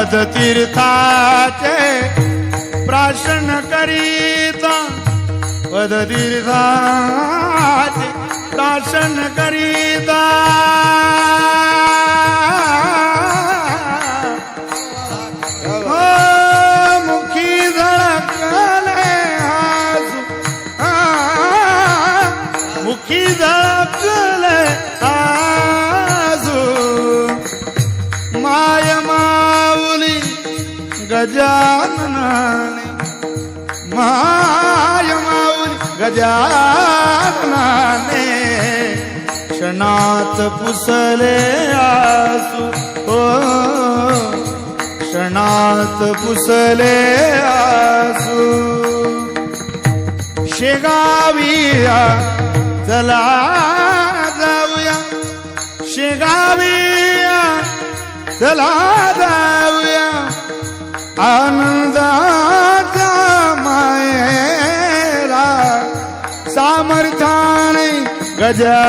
पदतीर्थाचे प्राशन करीता पदतीर्थाचे प्राशन करीता मुखी झळकले आसू मुखी झळकले आसू माय माऊली गजाननाने माय माऊली गजाननाने क्षणात पुसले आसू हो क्षणात पुसले आसू शेगाविया चला जाऊया शेगाविया चला जाऊया आनंदाच्या मायेला सामर्थ्याने गजा